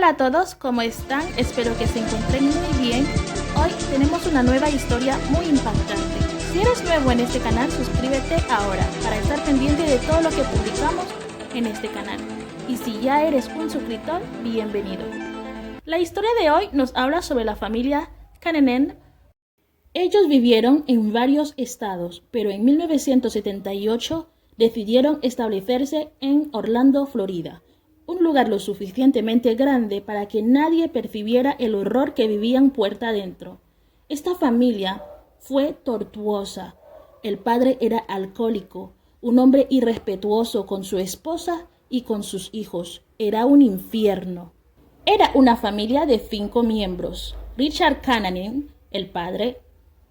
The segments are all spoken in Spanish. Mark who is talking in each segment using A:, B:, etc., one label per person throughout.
A: Hola a todos, ¿cómo están? Espero que se encuentren muy bien. Hoy tenemos una nueva historia muy impactante. Si eres nuevo en este canal, suscríbete ahora para estar pendiente de todo lo que publicamos en este canal. Y si ya eres un suscriptor, bienvenido. La historia de hoy nos habla sobre la familia Cannanen. Ellos vivieron en varios estados, pero en 1978 decidieron establecerse en Orlando, Florida, un lugar lo suficientemente grande para que nadie percibiera el horror que vivían puerta adentro. Esta familia fue tortuosa. El padre era alcohólico, un hombre irrespetuoso con su esposa y con sus hijos. Era un infierno. Era una familia de 5 miembros. Richard Cannanen, el padre,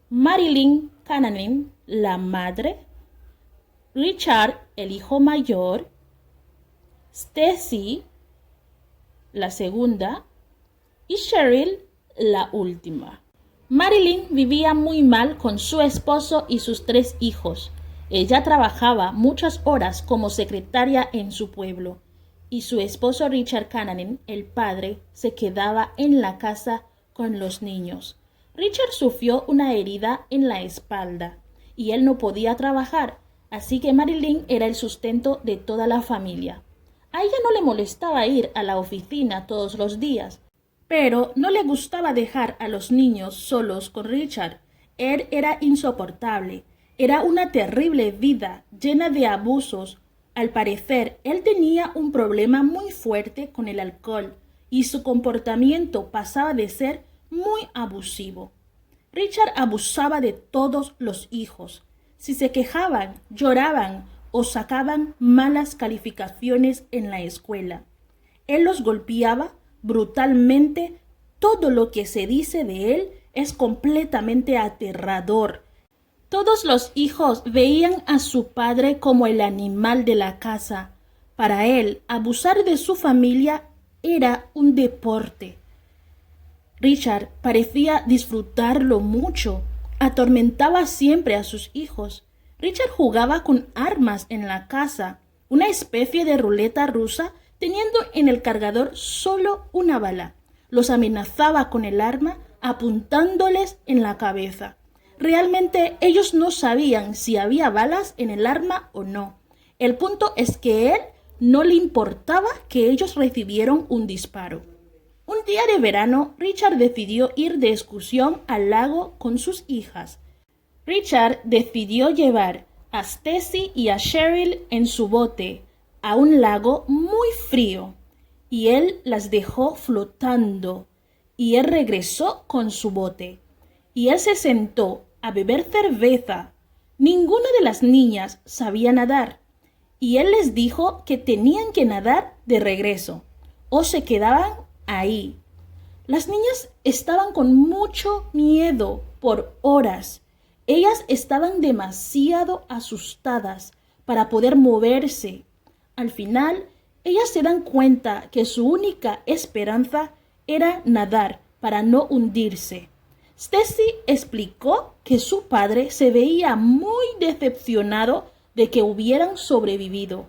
A: Marilyn Cannanen, la madre, Richard, el hijo mayor, Stacy, la segunda, y Cheryl, la última. Marilyn vivía muy mal con su esposo y sus 3 hijos. Ella trabajaba muchas horas como secretaria en su pueblo, y su esposo Richard Cannanen, el padre, se quedaba en la casa con los niños. Richard sufrió una herida en la espalda, y él no podía trabajar, así que Marilyn era el sustento de toda la familia. A ella no le molestaba ir a la oficina todos los días, pero no le gustaba dejar a los niños solos con Richard. Él era insoportable. Era una terrible vida llena de abusos. Al parecer, él tenía un problema muy fuerte con el alcohol y su comportamiento pasaba de ser muy abusivo. Richard abusaba de todos los hijos. Si se quejaban, lloraban o sacaban malas calificaciones en la escuela, él los golpeaba brutalmente. Todo lo que se dice de él es completamente aterrador. Todos los hijos veían a su padre como el animal de la casa. Para él, abusar de su familia era un deporte. Richard parecía disfrutarlo mucho. Atormentaba siempre a sus hijos. Richard jugaba con armas en la casa, una especie de ruleta rusa, teniendo en el cargador solo una bala. Los amenazaba con el arma, apuntándoles en la cabeza. Realmente ellos no sabían si había balas en el arma o no. El punto es que a él no le importaba que ellos recibieran un disparo. Un día de verano, Richard decidió ir de excursión al lago con sus hijas. Richard decidió llevar a Stacy y a Cheryl en su bote a un lago muy frío, y él las dejó flotando, y él regresó con su bote, y él se sentó a beber cerveza. Ninguna de las niñas sabía nadar, y él les dijo que tenían que nadar de regreso, o se quedaban ahí. Las niñas estaban con mucho miedo por horas. Ellas estaban demasiado asustadas para poder moverse. Al final, ellas se dan cuenta que su única esperanza era nadar para no hundirse. Stacy explicó que su padre se veía muy decepcionado de que hubieran sobrevivido.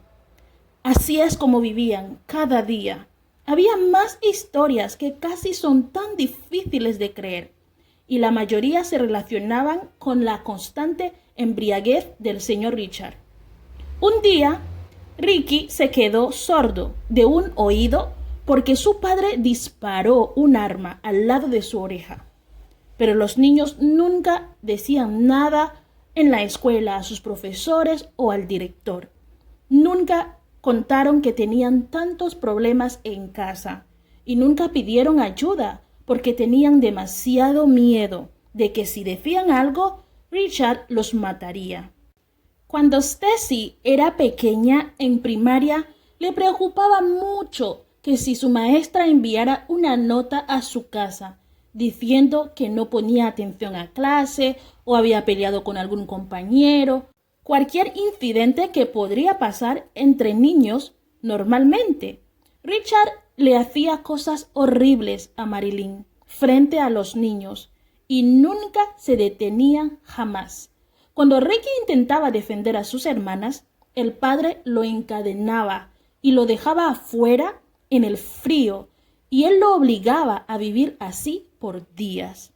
A: Así es como vivían cada día. Había más historias que casi son tan difíciles de creer, y la mayoría se relacionaban con la constante embriaguez del señor Richard. Un día, Ricky se quedó sordo de un oído porque su padre disparó un arma al lado de su oreja. Pero los niños nunca decían nada en la escuela a sus profesores o al director. Nunca contaron que tenían tantos problemas en casa y nunca pidieron ayuda porque tenían demasiado miedo de que si decían algo, Richard los mataría. Cuando Stacy era pequeña en primaria, le preocupaba mucho que si su maestra enviara una nota a su casa diciendo que no ponía atención a clase o había peleado con algún compañero, cualquier incidente que podría pasar entre niños normalmente. Richard le hacía cosas horribles a Marilyn frente a los niños y nunca se detenía jamás. Cuando Ricky intentaba defender a sus hermanas, el padre lo encadenaba y lo dejaba afuera en el frío y él lo obligaba a vivir así por días.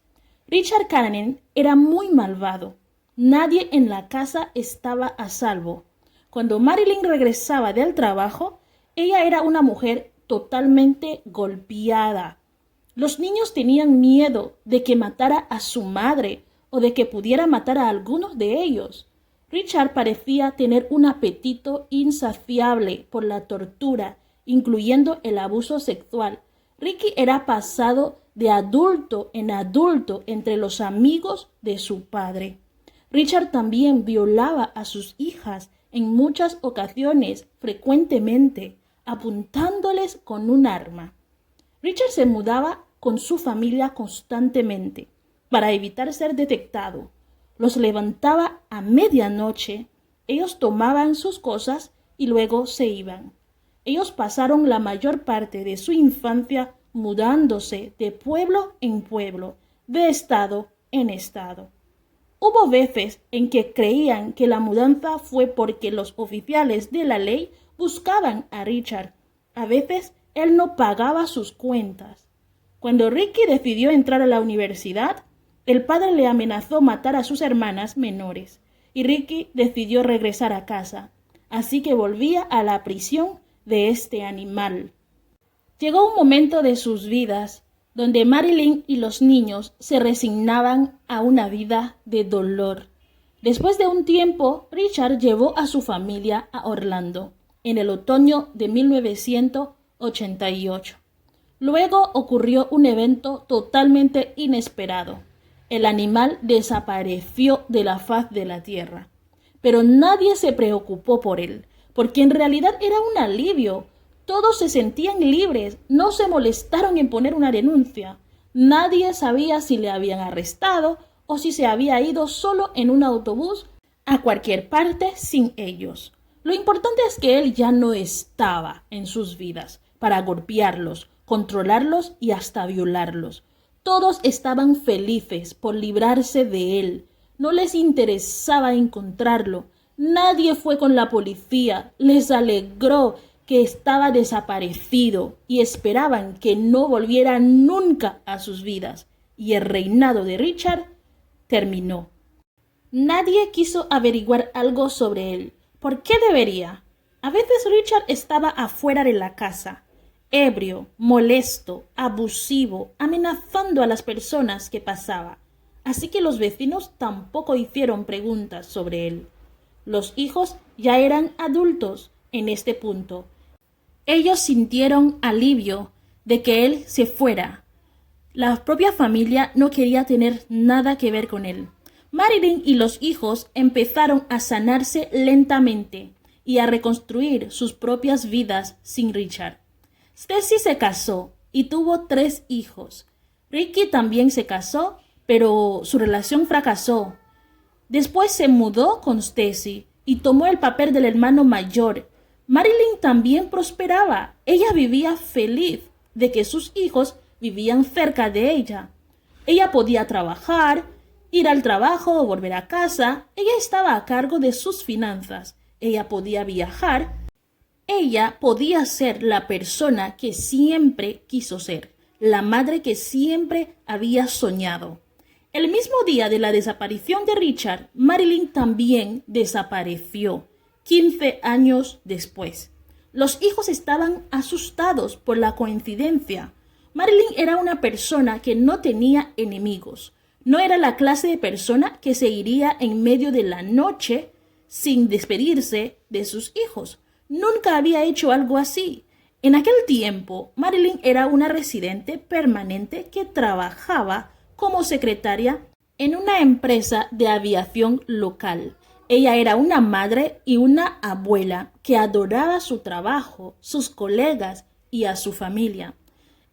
A: Richard Callanan era muy malvado. Nadie en la casa estaba a salvo. Cuando Marilyn regresaba del trabajo, ella era una mujer totalmente golpeada. Los niños tenían miedo de que matara a su madre o de que pudiera matar a algunos de ellos. Richard parecía tener un apetito insaciable por la tortura, incluyendo el abuso sexual. Ricky era pasado de adulto en adulto entre los amigos de su padre. Richard también violaba a sus hijas en muchas ocasiones, frecuentemente, apuntándoles con un arma. Richard se mudaba con su familia constantemente para evitar ser detectado. Los levantaba a medianoche, ellos tomaban sus cosas y luego se iban. Ellos pasaron la mayor parte de su infancia mudándose de pueblo en pueblo, de estado en estado. Hubo veces en que creían que la mudanza fue porque los oficiales de la ley buscaban a Richard. A veces él no pagaba sus cuentas. Cuando Ricky decidió entrar a la universidad, el padre le amenazó matar a sus hermanas menores y Ricky decidió regresar a casa, así que volvía a la prisión de este animal. Llegó un momento de sus vidas donde Marilyn y los niños se resignaban a una vida de dolor. Después de un tiempo, Richard llevó a su familia a Orlando en el otoño de 1988. Luego ocurrió un evento totalmente inesperado. El animal desapareció de la faz de la tierra, pero nadie se preocupó por él, porque en realidad era un alivio. Todos se sentían libres, no se molestaron en poner una denuncia. Nadie sabía si le habían arrestado o si se había ido solo en un autobús a cualquier parte sin ellos. Lo importante es que él ya no estaba en sus vidas para golpearlos, controlarlos y hasta violarlos. Todos estaban felices por librarse de él. No les interesaba encontrarlo. Nadie fue con la policía. Les alegró que estaba desaparecido y esperaban que no volviera nunca a sus vidas. Y el reinado de Richard terminó. Nadie quiso averiguar algo sobre él. ¿Por qué debería? A veces Richard estaba afuera de la casa, ebrio, molesto, abusivo, amenazando a las personas que pasaba. Así que los vecinos tampoco hicieron preguntas sobre él. Los hijos ya eran adultos en este punto. Ellos sintieron alivio de que él se fuera. La propia familia no quería tener nada que ver con él. Marilyn y los hijos empezaron a sanarse lentamente y a reconstruir sus propias vidas sin Richard. Stacy se casó y tuvo 3 hijos. Ricky también se casó, pero su relación fracasó. Después se mudó con Stacy y tomó el papel del hermano mayor. Marilyn también prosperaba. Ella vivía feliz de que sus hijos vivían cerca de ella. Ella podía trabajar, ir al trabajo o volver a casa. Ella estaba a cargo de sus finanzas. Ella podía viajar. Ella podía ser la persona que siempre quiso ser, la madre que siempre había soñado. El mismo día de la desaparición de Richard, Marilyn también desapareció, 15 años después. Los hijos estaban asustados por la coincidencia. Marilyn era una persona que no tenía enemigos. No era la clase de persona que se iría en medio de la noche sin despedirse de sus hijos. Nunca había hecho algo así. En aquel tiempo, Marilyn era una residente permanente que trabajaba como secretaria en una empresa de aviación local. Ella era una madre y una abuela que adoraba su trabajo, sus colegas y a su familia.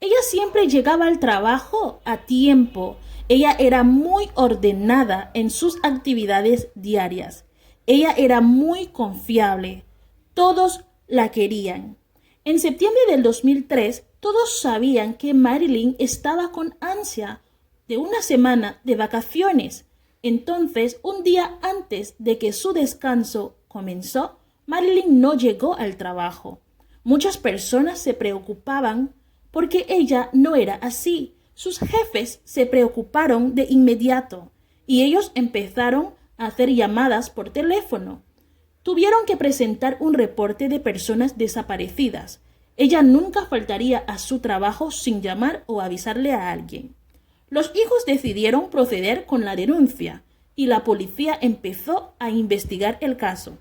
A: Ella siempre llegaba al trabajo a tiempo. Ella era muy ordenada en sus actividades diarias. Ella era muy confiable. Todos la querían. En septiembre del 2003, todos sabían que Marilyn estaba con ansia de una semana de vacaciones. Entonces, un día antes de que su descanso comenzó, Marilyn no llegó al trabajo. Muchas personas se preocupaban porque ella no era así. Sus jefes se preocuparon de inmediato y ellos empezaron a hacer llamadas por teléfono. Tuvieron que presentar un reporte de personas desaparecidas. Ella nunca faltaría a su trabajo sin llamar o avisarle a alguien. Los hijos decidieron proceder con la denuncia y la policía empezó a investigar el caso.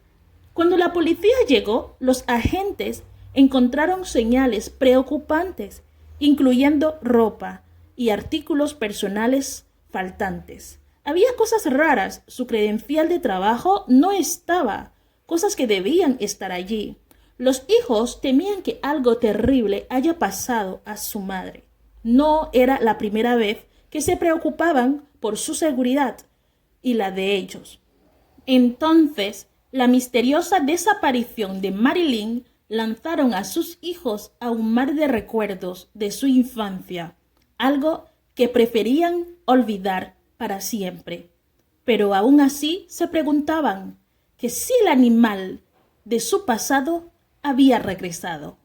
A: Cuando la policía llegó, los agentes encontraron señales preocupantes, incluyendo ropa y artículos personales faltantes. Había cosas raras, su credencial de trabajo no estaba, cosas que debían estar allí. Los hijos temían que algo terrible haya pasado a su madre. No era la primera vez que se preocupaban por su seguridad y la de ellos. Entonces, la misteriosa desaparición de Marilyn lanzaron a sus hijos a un mar de recuerdos de su infancia, algo que preferían olvidar para siempre. Pero aún así se preguntaban que si el animal de su pasado había regresado.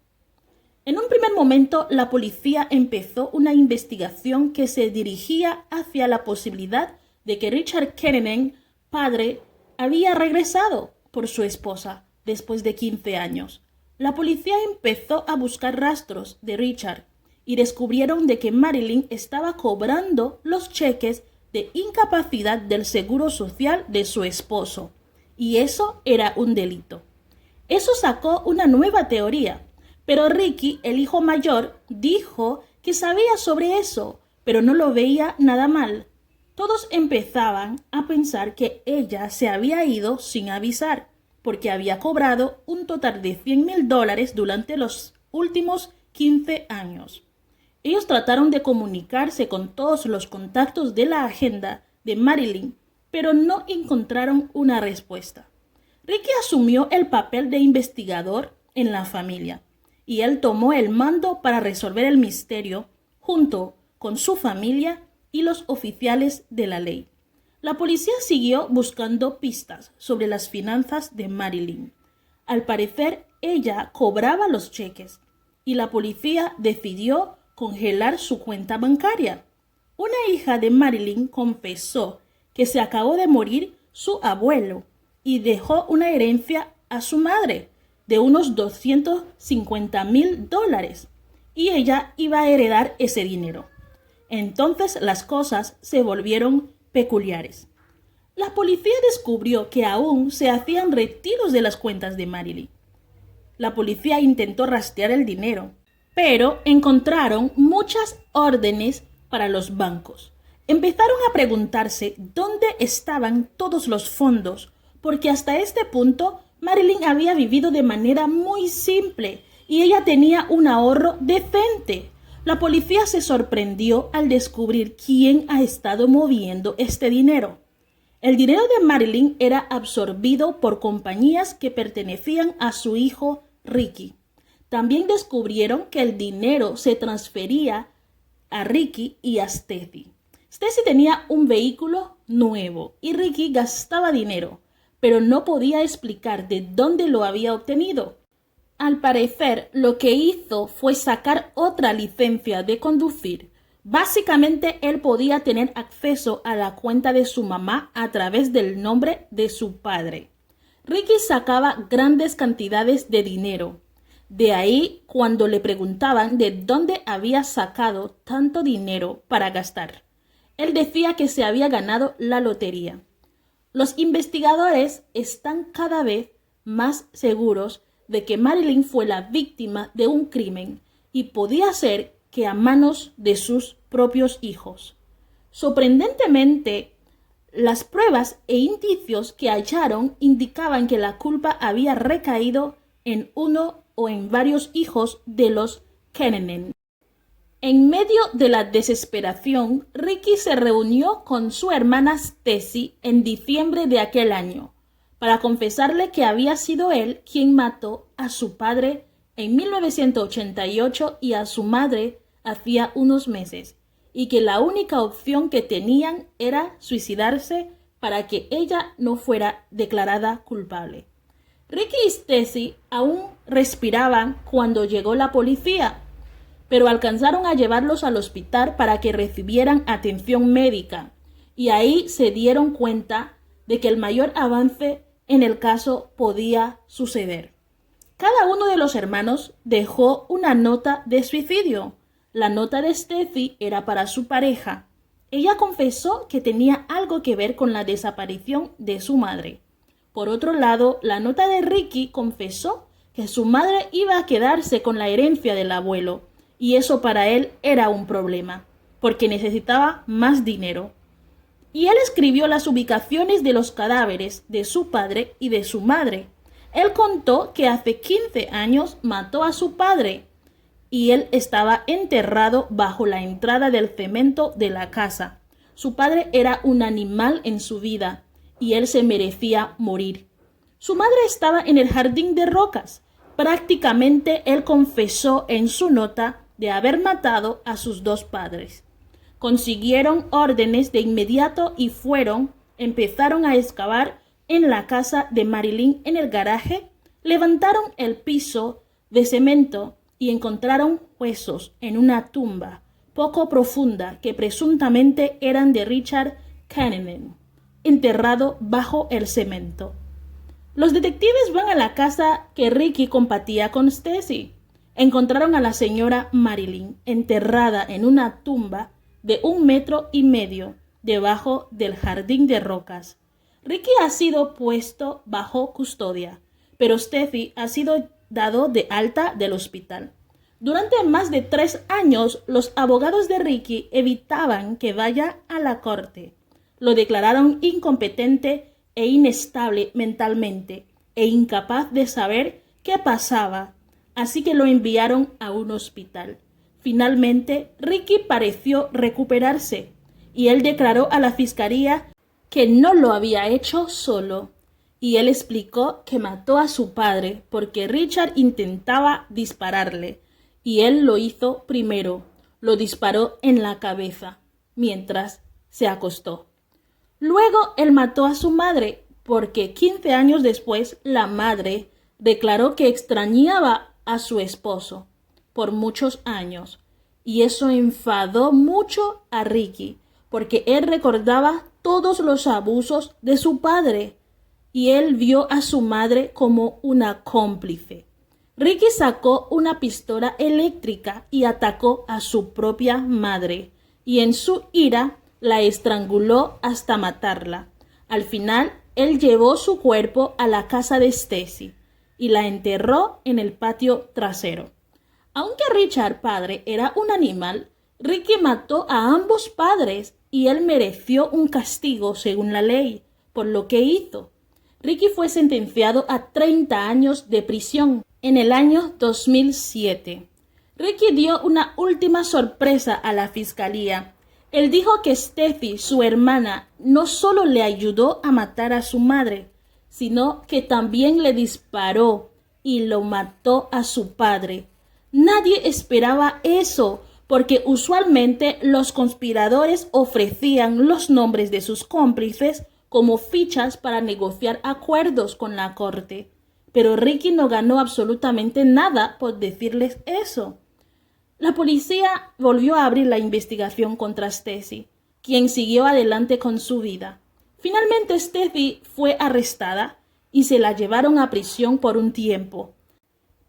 A: En un primer momento, la policía empezó una investigación que se dirigía hacia la posibilidad de que Richard Kennedy, padre, había regresado por su esposa después de 15 años. La policía empezó a buscar rastros de Richard y descubrieron de que Marilyn estaba cobrando los cheques de incapacidad del seguro social de su esposo, y eso era un delito. Eso sacó una nueva teoría, pero Ricky, el hijo mayor, dijo que sabía sobre eso, pero no lo veía nada mal. Todos empezaban a pensar que ella se había ido sin avisar, porque había cobrado un total de $100,000 durante los últimos 15 años. Ellos trataron de comunicarse con todos los contactos de la agenda de Marilyn, pero no encontraron una respuesta. Ricky asumió el papel de investigador en la familia y él tomó el mando para resolver el misterio junto con su familia y los oficiales de la ley. La policía siguió buscando pistas sobre las finanzas de Marilyn. Al parecer, ella cobraba los cheques y la policía decidió congelar su cuenta bancaria. Una hija de Marilyn confesó que se acabó de morir su abuelo y dejó una herencia a su madre de unos $250,000 y ella iba a heredar ese dinero. Entonces las cosas se volvieron peculiares. La policía descubrió que aún se hacían retiros de las cuentas de Marilyn. La policía intentó rastrear el dinero, pero encontraron muchas órdenes para los bancos. Empezaron a preguntarse dónde estaban todos los fondos, porque hasta este punto Marilyn había vivido de manera muy simple y ella tenía un ahorro decente. La policía se sorprendió al descubrir quién ha estado moviendo este dinero. El dinero de Marilyn era absorbido por compañías que pertenecían a su hijo Ricky. También descubrieron que el dinero se transfería a Ricky y a Stacy. Stacy tenía un vehículo nuevo y Ricky gastaba dinero, pero no podía explicar de dónde lo había obtenido. Al parecer, lo que hizo fue sacar otra licencia de conducir. Básicamente, él podía tener acceso a la cuenta de su mamá a través del nombre de su padre. Ricky sacaba grandes cantidades de dinero. De ahí, cuando le preguntaban de dónde había sacado tanto dinero para gastar, él decía que se había ganado la lotería. Los investigadores están cada vez más seguros de que Marilyn fue la víctima de un crimen y podía ser que a manos de sus propios hijos. Sorprendentemente, las pruebas e indicios que hallaron indicaban que la culpa había recaído en uno o en varios hijos de los Kennedy. En medio de la desesperación, Ricky se reunió con su hermana Stacy en diciembre de aquel año para confesarle que había sido él quien mató a su padre en 1988 y a su madre hacía unos meses, y que la única opción que tenían era suicidarse para que ella no fuera declarada culpable. Ricky y Stacy aún respiraban cuando llegó la policía. pero alcanzaron a llevarlos al hospital para que recibieran atención médica, y ahí se dieron cuenta de que el mayor avance en el caso podía suceder. Cada uno de los hermanos dejó una nota de suicidio. La nota de Steffi era para su pareja. Ella confesó que tenía algo que ver con la desaparición de su madre. Por otro lado, la nota de Ricky confesó que su madre iba a quedarse con la herencia del abuelo, y eso para él era un problema, porque necesitaba más dinero. Y él escribió las ubicaciones de los cadáveres de su padre y de su madre. Él contó que hace 15 años mató a su padre y él estaba enterrado bajo la entrada del cemento de la casa. Su padre era un animal en su vida y él se merecía morir. Su madre estaba en el jardín de rocas. Prácticamente él confesó en su nota de haber matado a sus dos padres. Consiguieron órdenes de inmediato y empezaron a excavar en la casa de Marilyn en el garaje, levantaron el piso de cemento y encontraron huesos en una tumba poco profunda que presuntamente eran de Richard Cunningham, enterrado bajo el cemento. Los detectives van a la casa que Ricky compartía con Stacy. Encontraron a la señora Marilyn enterrada en una tumba de 1,5 metros debajo del jardín de rocas. Ricky ha sido puesto bajo custodia, pero Steffi ha sido dado de alta del hospital. Durante más de 3 años, los abogados de Ricky evitaban que vaya a la corte. Lo declararon incompetente e inestable mentalmente e incapaz de saber qué pasaba, así que lo enviaron a un hospital. Finalmente, Ricky pareció recuperarse y él declaró a la fiscalía que no lo había hecho solo. Y él explicó que mató a su padre porque Richard intentaba dispararle y él lo hizo primero. Lo disparó en la cabeza mientras se acostó. Luego él mató a su madre porque 15 años después la madre declaró que extrañaba a su esposo por muchos años. Y eso enfadó mucho a Ricky porque él recordaba todos los abusos de su padre y él vio a su madre como una cómplice. Ricky sacó una pistola eléctrica y atacó a su propia madre y en su ira la estranguló hasta matarla. Al final, él llevó su cuerpo a la casa de Stacy y la enterró en el patio trasero. Aunque Richard padre era un animal, Ricky mató a ambos padres y él mereció un castigo según la ley por lo que hizo. Ricky fue sentenciado a 30 años de prisión en el año 2007. Ricky dio una última sorpresa a la fiscalía. Él dijo que Steffi, su hermana, no solo le ayudó a matar a su madre, sino que también le disparó y lo mató a su padre. Nadie esperaba eso, porque usualmente los conspiradores ofrecían los nombres de sus cómplices como fichas para negociar acuerdos con la corte. Pero Ricky no ganó absolutamente nada por decirles eso. La policía volvió a abrir la investigación contra Stacy, quien siguió adelante con su vida. Finalmente Stacy fue arrestada y se la llevaron a prisión por un tiempo.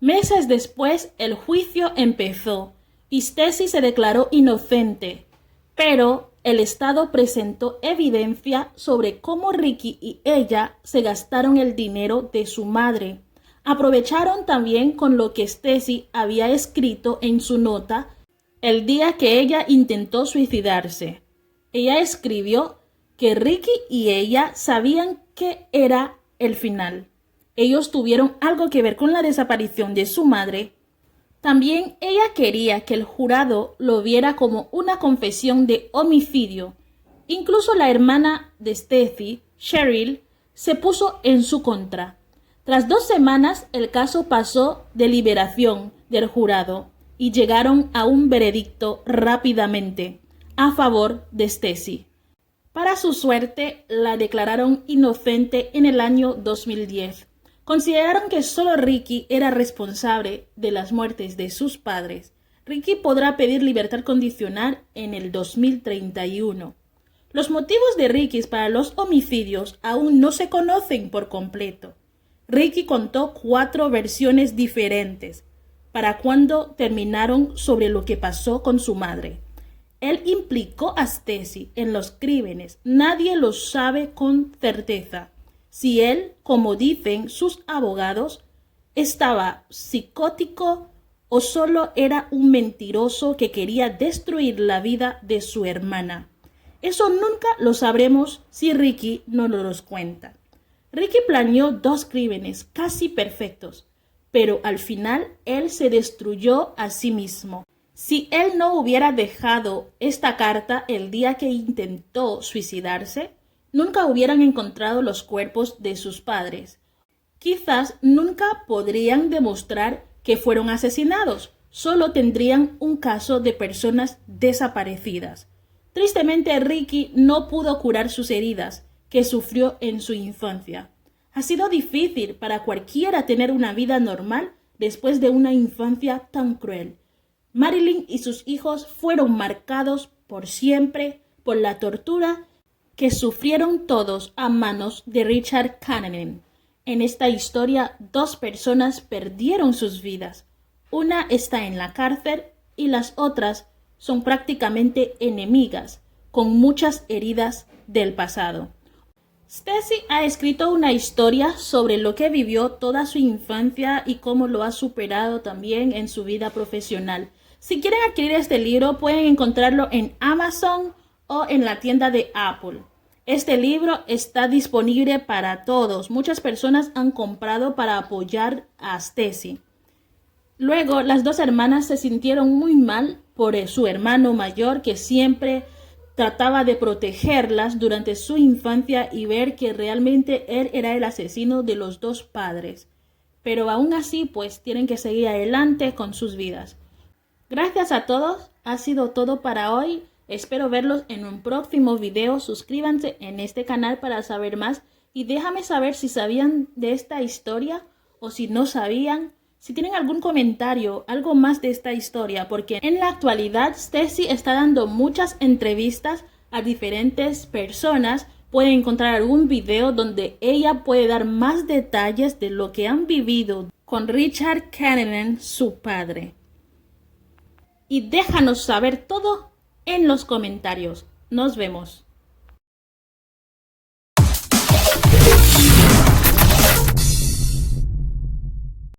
A: Meses después el juicio empezó y Stacy se declaró inocente, pero el Estado presentó evidencia sobre cómo Ricky y ella se gastaron el dinero de su madre. Aprovecharon también con lo que Stacy había escrito en su nota el día que ella intentó suicidarse. Ella escribió que Ricky y ella sabían que era el final. Ellos tuvieron algo que ver con la desaparición de su madre. También ella quería que el jurado lo viera como una confesión de homicidio. Incluso la hermana de Stacy, Cheryl, se puso en su contra. Tras 2 semanas, el caso pasó de deliberación del jurado y llegaron a un veredicto rápidamente a favor de Stacy. Para su suerte, la declararon inocente en el año 2010. Consideraron que solo Ricky era responsable de las muertes de sus padres. Ricky podrá pedir libertad condicional en el 2031. Los motivos de Ricky para los homicidios aún no se conocen por completo. Ricky contó 4 versiones diferentes para cuando terminaron sobre lo que pasó con su madre. Él implicó a Stacy en los crímenes. Nadie lo sabe con certeza. Si él, como dicen sus abogados, estaba psicótico o solo era un mentiroso que quería destruir la vida de su hermana. Eso nunca lo sabremos si Ricky no nos los cuenta. Ricky planeó 2 crímenes casi perfectos, pero al final él se destruyó a sí mismo. Si él no hubiera dejado esta carta el día que intentó suicidarse, nunca hubieran encontrado los cuerpos de sus padres. Quizás nunca podrían demostrar que fueron asesinados, solo tendrían un caso de personas desaparecidas. Tristemente, Ricky no pudo curar sus heridas que sufrió en su infancia. Ha sido difícil para cualquiera tener una vida normal después de una infancia tan cruel. Marilyn y sus hijos fueron marcados por siempre por la tortura que sufrieron todos a manos de Richard Cannonell. En esta historia, 2 personas perdieron sus vidas. Una está en la cárcel y las otras son prácticamente enemigas, con muchas heridas del pasado. Stacy ha escrito una historia sobre lo que vivió toda su infancia y cómo lo ha superado también en su vida profesional. Si quieren adquirir este libro, pueden encontrarlo en Amazon o en la tienda de Apple. Este libro está disponible para todos. Muchas personas han comprado para apoyar a Stacy. Luego, las 2 hermanas se sintieron muy mal por su hermano mayor, que siempre trataba de protegerlas durante su infancia y ver que realmente él era el asesino de los 2 padres. Pero aún así, pues tienen que seguir adelante con sus vidas. Gracias a todos, ha sido todo para hoy. Espero verlos en un próximo video. Suscríbanse en este canal para saber más y déjame saber si sabían de esta historia o si no sabían. Si tienen algún comentario, algo más de esta historia, porque en la actualidad Stacy está dando muchas entrevistas a diferentes personas. Pueden encontrar algún video donde ella puede dar más detalles de lo que han vivido con Richard Cannonell, su padre. Y déjanos saber todo en los comentarios. Nos vemos.